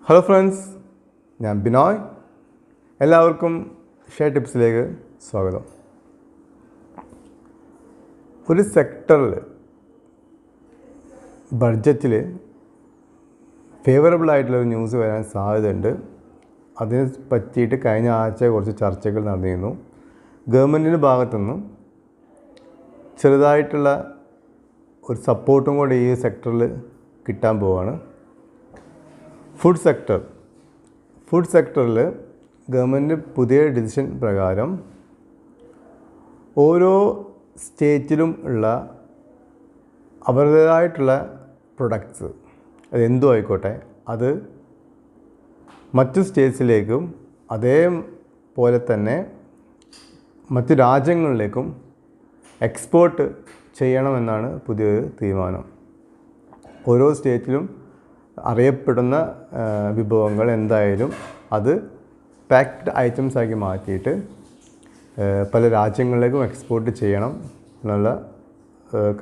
Hello friends, ഞാൻ ബിനോയ്. എല്ലാവർക്കും share ടിപ്സിലേക്ക് സ്വാഗതം. ഒരു സെക്ടറിൽ ബഡ്ജറ്റിൽ ഫേവറബിൾ ആയിട്ടുള്ളൊരു ന്യൂസ് വരാൻ സാധ്യതയുണ്ട്. അതിനെ പറ്റിയിട്ട് കഴിഞ്ഞ ആഴ്ച കുറച്ച് ചർച്ചകൾ നടന്നിരുന്നു. ഗവൺമെൻറ്റിൻ്റെ ഭാഗത്തുനിന്നും ചെറുതായിട്ടുള്ള ഒരു സപ്പോർട്ടും കൂടി ഈ സെക്ടറിൽ കിട്ടാൻ പോവുകയാണ്. ഫുഡ് സെക്ടറിൽ ഗവൺമെൻറ് പുതിയ ഡിസിഷൻ പ്രകാരം ഓരോ സ്റ്റേറ്റിലും ഉള്ള അവരുടേതായിട്ടുള്ള പ്രൊഡക്ട്സ്, അത് എന്തും ആയിക്കോട്ടെ, അത് മറ്റു സ്റ്റേറ്റ്സിലേക്കും അതേപോലെ തന്നെ മറ്റു രാജ്യങ്ങളിലേക്കും എക്സ്പോർട്ട് ചെയ്യണമെന്നാണ് പുതിയൊരു തീരുമാനം. ഓരോ സ്റ്റേറ്റിലും അറിയപ്പെടുന്ന വിഭവങ്ങൾ എന്തായാലും അത് പാക്ഡ് ഐറ്റംസ് ആക്കി മാറ്റിയിട്ട് പല രാജ്യങ്ങളിലേക്കും എക്സ്പോർട്ട് ചെയ്യണം എന്നുള്ള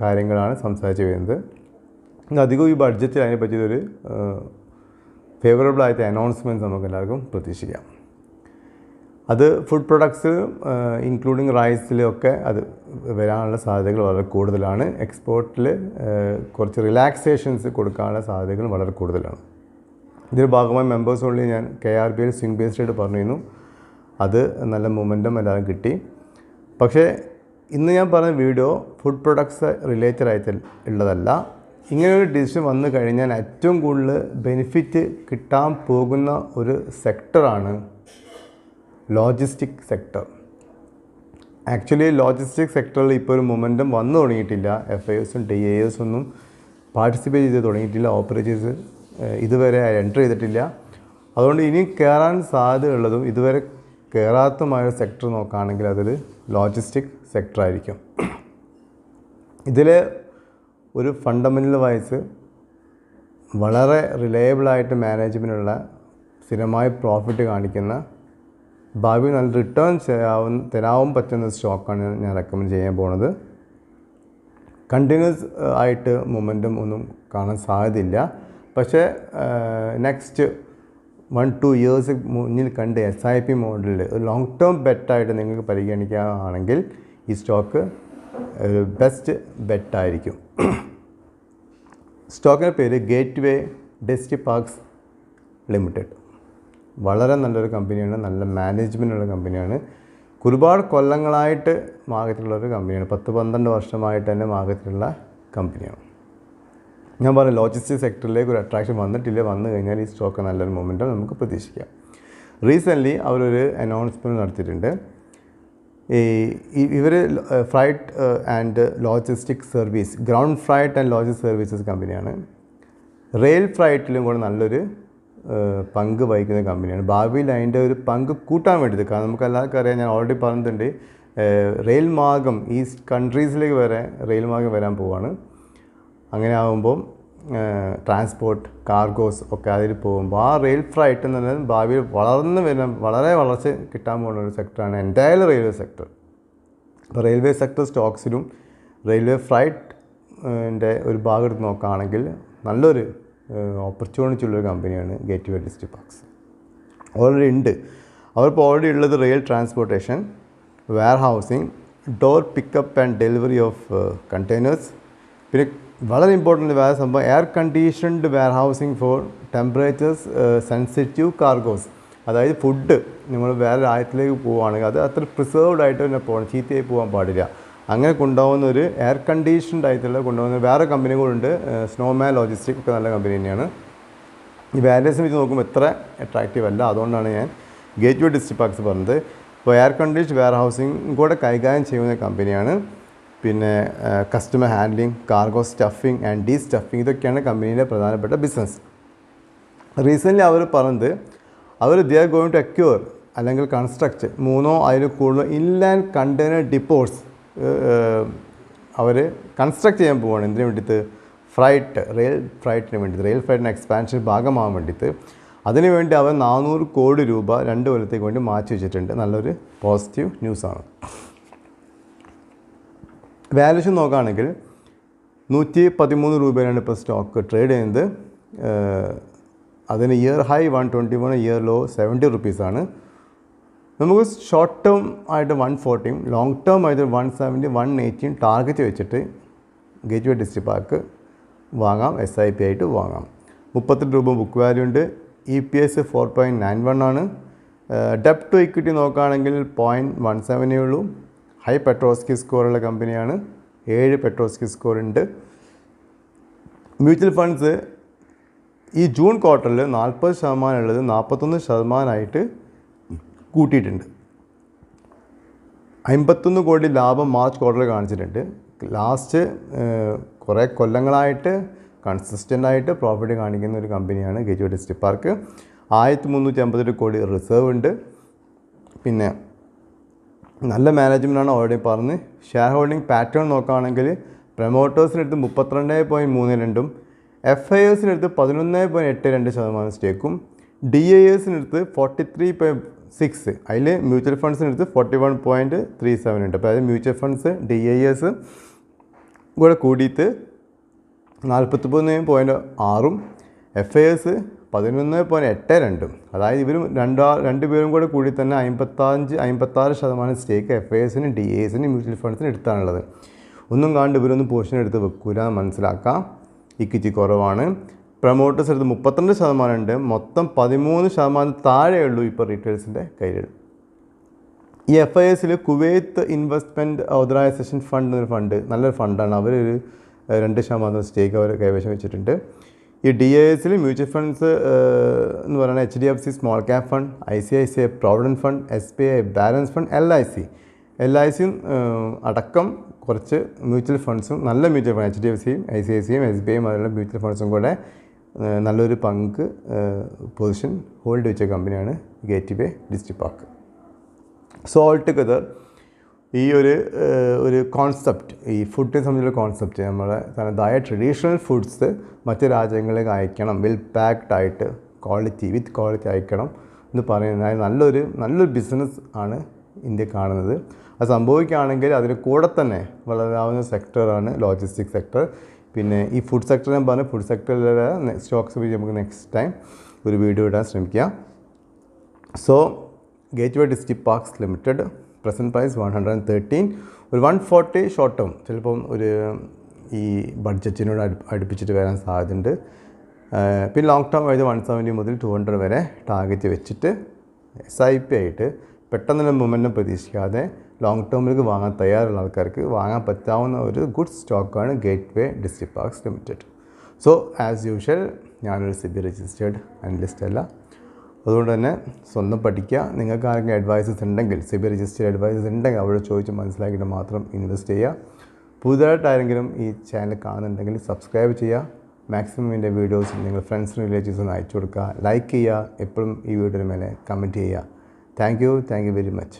കാര്യങ്ങളാണ് സംസാരിച്ച് വരുന്നത്. അധികവും ഈ ബഡ്ജറ്റിൽ അതിനെ പറ്റിയൊരു ഫേവറബിളായിട്ട് അനൗൺസ്മെൻറ്റ്സ് നമുക്ക് എല്ലാവർക്കും പ്രതീക്ഷിക്കാം. അത് ഫുഡ് പ്രൊഡക്ട്സ് ഇൻക്ലൂഡിങ് റൈസിലൊക്കെ അത് വരാനുള്ള സാധ്യതകൾ വളരെ കൂടുതലാണ്. എക്സ്പോർട്ടിൽ കുറച്ച് റിലാക്സേഷൻസ് കൊടുക്കാനുള്ള സാധ്യതകൾ വളരെ കൂടുതലാണ്. ഇതിൻ്റെ ഭാഗമായി മെമ്പേഴ്സ് ഓൺലി ഞാൻ KRBയിൽ സ്വിംഗ് ബേസ്ഡ് ആയിട്ട് പറഞ്ഞിരുന്നു. അത് നല്ല മൊമെൻറ്റം എല്ലാവരും കിട്ടി. പക്ഷേ ഇന്ന് ഞാൻ പറഞ്ഞ വീഡിയോ ഫുഡ് പ്രൊഡക്ട്സ് റിലേറ്റഡ് ആയിട്ട് ഉള്ളതല്ല. ഇങ്ങനെയൊരു ഡിസിഷൻ വന്നു കഴിഞ്ഞാൽ ഏറ്റവും കൂടുതൽ ബെനിഫിറ്റ് കിട്ടാൻ പോകുന്ന ഒരു സെക്ടറാണ് ലോജിസ്റ്റിക് സെക്ടർ. ആക്ച്വലി ലോജിസ്റ്റിക് സെക്ടറിൽ ഇപ്പോൾ ഒരു മൊമെൻറ്റം വന്നു തുടങ്ങിയിട്ടില്ല. FIOസും DIOസും ഒന്നും പാർട്ടിസിപ്പേറ്റ് ചെയ്ത് തുടങ്ങിയിട്ടില്ല. ഓപ്പറേറ്റേഴ്സ് ഇതുവരെ എൻ്റർ ചെയ്തിട്ടില്ല. അതുകൊണ്ട് ഇനി കയറാൻ സാധ്യതയുള്ളതും ഇതുവരെ കയറാത്തതുമായ സെക്ടർ നോക്കുകയാണെങ്കിൽ അതൊരു ലോജിസ്റ്റിക് സെക്ടറായിരിക്കും. ഇതിൽ ഒരു ഫണ്ടമെൻ്റൽ വൈസ് വളരെ റിലയബിളായിട്ട് മാനേജ്മെൻറ്റുള്ള സ്ഥിരമായി പ്രോഫിറ്റ് കാണിക്കുന്ന ഭാവി നല്ല റിട്ടേൺ തരാൻ പറ്റുന്ന സ്റ്റോക്കാണ് ഞാൻ റെക്കമെൻഡ് ചെയ്യാൻ പോകുന്നത്. കണ്ടിന്യൂസ് ആയിട്ട് മൊമെൻറ്റം ഒന്നും കാണാൻ സാധ്യതയില്ല. പക്ഷേ നെക്സ്റ്റ് 1-2 ഇയേഴ്സ് മുന്നിൽ കണ്ട് SIP മോഡലിൽ ഒരു ലോങ് ടേം ബെറ്റായിട്ട് നിങ്ങൾക്ക് പരിഗണിക്കുകയാണെങ്കിൽ ഈ സ്റ്റോക്ക് ഒരു ബെസ്റ്റ് ബെറ്റായിരിക്കും. സ്റ്റോക്കിൻ്റെ പേര് ഗേറ്റ്വേ ഡെസ്റ്റി പാർക്സ് ലിമിറ്റഡ്. വളരെ നല്ലൊരു കമ്പനിയാണ്, നല്ല മാനേജ്മെൻറ്റുള്ള കമ്പനിയാണ്. ഒരുപാട് കൊല്ലങ്ങളായിട്ട് മാർക്കറ്റിലുള്ളൊരു കമ്പനിയാണ്. 10-12 വർഷമായിട്ട് തന്നെ മാർക്കറ്റിലുള്ള കമ്പനിയാണ്. ഞാൻ പറഞ്ഞ ലോജിസ്റ്റിക് സെക്ടറിലേക്ക് ഒരു അട്രാക്ഷൻ വന്നിട്ടില്ല. വന്നു കഴിഞ്ഞാൽ ഈ സ്റ്റോക്ക് നല്ലൊരു മൊമെൻറ്റം നമുക്ക് പ്രതീക്ഷിക്കാം. റീസെൻ്റ്ലി അവരൊരു അനൗൺസ്മെൻറ്റ് നടത്തിയിട്ടുണ്ട്. ഇവർ freight and logistic service, ground freight and logistic services കമ്പനിയാണ്. റെയിൽ ഫ്രൈറ്റിലും കൂടെ നല്ലൊരു പങ്ക് വഹിക്കുന്ന കമ്പനിയാണ്. ഭാവിയിൽ അതിൻ്റെ ഒരു പങ്ക് കൂട്ടാൻ വേണ്ടിയിട്ട്, കാരണം നമുക്ക് എല്ലാവർക്കും അറിയാം, ഞാൻ ഓൾറെഡി പറഞ്ഞിട്ടുണ്ട്, റെയിൽ മാർഗം ഈ കൺട്രീസിലേക്ക് വരെ റെയിൽ മാർഗം വരാൻ പോവുകയാണ്. അങ്ങനെ ആകുമ്പം ട്രാൻസ്പോർട്ട് കാർഗോസ് ഒക്കെ അതിൽ പോകുമ്പോൾ ആ റെയിൽ ഫ്രൈറ്റ് എന്ന് പറഞ്ഞാൽ ഭാവിയിൽ വളരെ വളർച്ച കിട്ടാൻ പോകുന്ന ഒരു സെക്ടറാണ് എൻ്റയർ റെയിൽവേ സെക്ടർ. അപ്പോൾ റെയിൽവേ സെക്ടർ സ്റ്റോക്സിലും റെയിൽവേ ഫ്രൈറ്റിൻ്റെ ഒരു ഭാഗം എടുത്ത് നോക്കുകയാണെങ്കിൽ നല്ലൊരു ഓപ്പർച്യൂണിറ്റി ഉള്ളൊരു കമ്പനിയാണ് ഗേറ്റ്വേ ഡെസ്റ്റി പാർക്സ്. ഓൾറെഡി ഉണ്ട്. അവരിപ്പോൾ ഓൾറെഡി ഉള്ളത് rail transportation, warehousing, door pickup and delivery of containers. പിന്നെ വളരെ ഇമ്പോർട്ടൻ്റ് വേറെ സംഭവം air conditioned warehousing for temperatures sensitive cargoes. അതായത് ഫുഡ് നിങ്ങൾ വേറെ രാജ്യത്തിലേക്ക് പോവുകയാണെങ്കിൽ അത് അത്ര പ്രിസർവ്ഡ് ആയിട്ട് തന്നെ പോകണം, ചീത്തയായി പോകാൻ പാടില്ല. അങ്ങനെ കൊണ്ടുപോകുന്ന ഒരു എയർ കണ്ടീഷൻഡ് ആയിട്ടുള്ള കൊണ്ടുപോകുന്ന വേറെ കമ്പനികളുണ്ട്. സ്നോമാൻ ലോജിസ്റ്റിക് ഒക്കെ നല്ല കമ്പനി തന്നെയാണ്. ഈ വാല്യൂസിനെ വെച്ച് നോക്കുമ്പോൾ എത്ര അട്രാക്റ്റീവ് അല്ല. അതുകൊണ്ടാണ് ഞാൻ ഗേറ്റ്വേ ഡെസ്റ്റി പാർക്സ് പറഞ്ഞത്. ഇപ്പോൾ എയർ കണ്ടീഷൻ വെയർ ഹൗസിംഗ് കൂടെ കൈകാര്യം ചെയ്യുന്ന കമ്പനിയാണ്. പിന്നെ customer handling, cargo stuffing and destuffing, ഇതൊക്കെയാണ് കമ്പനിയിലെ പ്രധാനപ്പെട്ട ബിസിനസ്. റീസെൻ്റ്ലി അവർ പറഞ്ഞത് they are going to acquire അല്ലെങ്കിൽ കൺസ്ട്രക്റ്റ് 3 അതിൽ കൂടുതൽ ഇൻലാൻഡ് കണ്ടെയ്നർ ഡിപ്പോട്ട്സ് അവർ കൺസ്ട്രക്ട് ചെയ്യാൻ പോവുകയാണ്. എന്തിനു വേണ്ടിയിട്ട്? റെയിൽ ഫ്രൈറ്റിന് വേണ്ടിയിട്ട്, റെയിൽ ഫ്രൈറ്റിന് എക്സ്പാൻഷൻ ഭാഗമാകാൻ വേണ്ടിയിട്ട്. അതിനുവേണ്ടി അവർ 400 കോടി രൂപ 2 കൊല്ലത്തേക്ക് വേണ്ടി മാറ്റി വെച്ചിട്ടുണ്ട്. നല്ലൊരു പോസിറ്റീവ് ന്യൂസാണ്. വാല്യൂഷൻ നോക്കുകയാണെങ്കിൽ 113 രൂപയിലാണ് ഇപ്പോൾ സ്റ്റോക്ക് ട്രേഡ് ചെയ്യുന്നത്. അതിന് ഇയർ ഹൈ 121, ഇയർ ലോ 70 റുപ്പീസാണ്. നമുക്ക് ഷോർട്ട് ടേം ആയിട്ട് 140, ലോങ് ടേം ആയിട്ട് 170, 180 ടാർഗറ്റ് വെച്ചിട്ട് ഗേറ്റ്വേ ഡിസ്ട്രിക്ട് പാർക്ക് വാങ്ങാം. SIP ആയിട്ട് വാങ്ങാം. 32 രൂപ ബുക്ക് വാല്യൂ ഉണ്ട്. EPS 4.91 ആണ്. ഡെപ്റ്റ് ടു ഇക്വിറ്റി നോക്കുകയാണെങ്കിൽ 0.17 ഉള്ളൂ. ഹൈ പെട്രോസ്കി സ്കോറുള്ള കമ്പനിയാണ്. 7 പെട്രോസ്കി സ്കോർ ഉണ്ട്. മ്യൂച്വൽ ഫണ്ട്സ് ഈ ജൂൺ ക്വാർട്ടറിൽ 40% ഉള്ളത് 41% കൂട്ടിയിട്ടുണ്ട്. 51 കോടി ലാഭം മാർച്ച് ക്വാർട്ടറിൽ കാണിച്ചിട്ടുണ്ട്. ലാസ്റ്റ് കുറേ കൊല്ലങ്ങളായിട്ട് കൺസിസ്റ്റൻ്റായിട്ട് പ്രോഫിറ്റ് കാണിക്കുന്ന ഒരു കമ്പനിയാണ് ഗേറ്റ്വേ ഡിസ്ട്രിക്ട് പാർക്ക്. 1352 കോടി റിസർവ് ഉണ്ട്. പിന്നെ നല്ല മാനേജ്മെൻറ്റാണ് ഓൾറെഡി പറഞ്ഞ്. ഷെയർ ഹോൾഡിംഗ് പാറ്റേൺ നോക്കുകയാണെങ്കിൽ പ്രൊമോട്ടേഴ്സിനടുത്ത് 32.32%, FISനടുത്ത് 11.82% സ്റ്റേക്കും, DISനടുത്ത് 43.6%, അതിൽ മ്യൂച്വൽ ഫണ്ട്സിനടുത്ത് 41.37% ഉണ്ട്. അപ്പോൾ അതായത് മ്യൂച്വൽ ഫണ്ട്സ് DIS കൂടെ കൂടിയിട്ട് 43.6%, FIS 11.82%. അതായത് ഇവരും രണ്ടുപേരും കൂടെ കൂടി തന്നെ 56% സ്റ്റേക്ക് FISനും DISനും മ്യൂച്വൽ ഫണ്ട്സിനും എടുത്താണുള്ളത്. ഒന്നും കാണ്ട് ഇവരൊന്നും പോർഷൻ എടുത്ത് വെക്കൂല മനസ്സിലാക്കാം. ഇക്വിറ്റി കുറവാണ്. പ്രൊമോട്ടേഴ്സ് എടുത്ത് 32% ഉണ്ട്. മൊത്തം 13% താഴെയുള്ളൂ ഇപ്പോൾ റീറ്റെയിൽസിൻ്റെ കയ്യിൽ. ഈ FISൽ കുവൈത്ത് ഇൻവെസ്റ്റ്മെൻറ്റ് ഓതറൈസേഷൻ ഫണ്ട് എന്നൊരു ഫണ്ട്, നല്ലൊരു ഫണ്ടാണ്. അവർ 2% സ്റ്റേക്ക് അവർ കൈവശം വെച്ചിട്ടുണ്ട്. ഈ DISൽ മ്യൂച്വൽ ഫണ്ട്സ് എന്ന് പറയുന്നത് HDFC small cap fund, ICICI provident fund, SBI balance fund, LICയും അടക്കം കുറച്ച് മ്യൂച്വൽ ഫണ്ട്സും, നല്ല മ്യൂച്വൽ ഫണ്ട് HDFCയും ICICIയും SBIയും അതിലുള്ള മ്യൂച്വൽ ഫണ്ട്സും കൂടെ നല്ലൊരു പങ്ക് പൊസിഷൻ ഹോൾഡ് വെച്ച കമ്പനിയാണ് gateway district park. So all together ഈ ഒരു കോൺസെപ്റ്റ്, ഈ ഫുഡിനെ സംബന്ധിച്ചുള്ള കോൺസെപ്റ്റ്, നമ്മുടെ തനതായ ട്രഡീഷണൽ ഫുഡ്സ് മറ്റ് രാജ്യങ്ങളിലേക്ക് അയക്കണം, വെൽ പാക്ഡ് ആയിട്ട് വിത്ത് ക്വാളിറ്റി അയക്കണം എന്ന് പറയുന്നത് നല്ലൊരു ബിസിനസ് ആണ് ഇന്ത്യ കാണുന്നത്. അത് സംഭവിക്കുകയാണെങ്കിൽ അതിന് കൂടെ തന്നെ വളരാവുന്ന സെക്ടറാണ് ലോജിസ്റ്റിക് സെക്ടർ. പിന്നെ ഈ ഫുഡ് സെക്ടർ ഞാൻ പറഞ്ഞ ഫുഡ് സെക്ടറിലെ സ്റ്റോക്സ് വെച്ച് നമുക്ക് നെക്സ്റ്റ് ടൈം ഒരു വീഡിയോ ഇടാൻ ശ്രമിക്കാം. So Gateway Distriparks Limited present price 113, ഒരു 140 ഷോർട്ട് ടേം ചിലപ്പം ഈ ബഡ്ജറ്റിനോട് അടുപ്പിച്ചിട്ട് വരാൻ സാധ്യതയുണ്ട്. പിന്നെ ലോങ് ടേം ആയിട്ട് 170 മുതൽ 200 വരെ ടാർഗറ്റ് വെച്ചിട്ട് SIP ആയിട്ട് പെട്ടെന്നുള്ള മൊമെൻറ്റം പ്രതീക്ഷിക്കാതെ ലോങ് ടേമിലേക്ക് വാങ്ങാൻ തയ്യാറുള്ള ആൾക്കാർക്ക് വാങ്ങാൻ പറ്റാവുന്ന ഒരു ഗുഡ് സ്റ്റോക്കാണ് gateway Distriparks limited. So as usual ഞാനൊരു SEBI രജിസ്റ്റേർഡ് അനലിസ്റ്റ് അല്ല. അതുകൊണ്ട് തന്നെ സ്വന്തം പഠിക്കുക. നിങ്ങൾക്ക് ആരെങ്കിലും അഡ്വൈസസ് ഉണ്ടെങ്കിൽ, SEBI രജിസ്റ്റേർഡ് അഡ്വൈസസ് ഉണ്ടെങ്കിൽ അവിടെ ചോദിച്ച് മനസ്സിലാക്കിയിട്ട് മാത്രം ഇൻവെസ്റ്റ് ചെയ്യുക. പുതുതായിട്ട് ആരെങ്കിലും ഈ ചാനൽ കാണുന്നുണ്ടെങ്കിൽ സബ്സ്ക്രൈബ് ചെയ്യുക. മാക്സിമം എൻ്റെ വീഡിയോസ് നിങ്ങൾ ഫ്രണ്ട്സിനും റിലേറ്റീവ്സിനും അയച്ചു കൊടുക്കുക. ലൈക്ക് ചെയ്യുക. എപ്പോഴും ഈ വീഡിയോയുടെ മേലെ കമൻറ്റ് ചെയ്യുക. Thank you very much.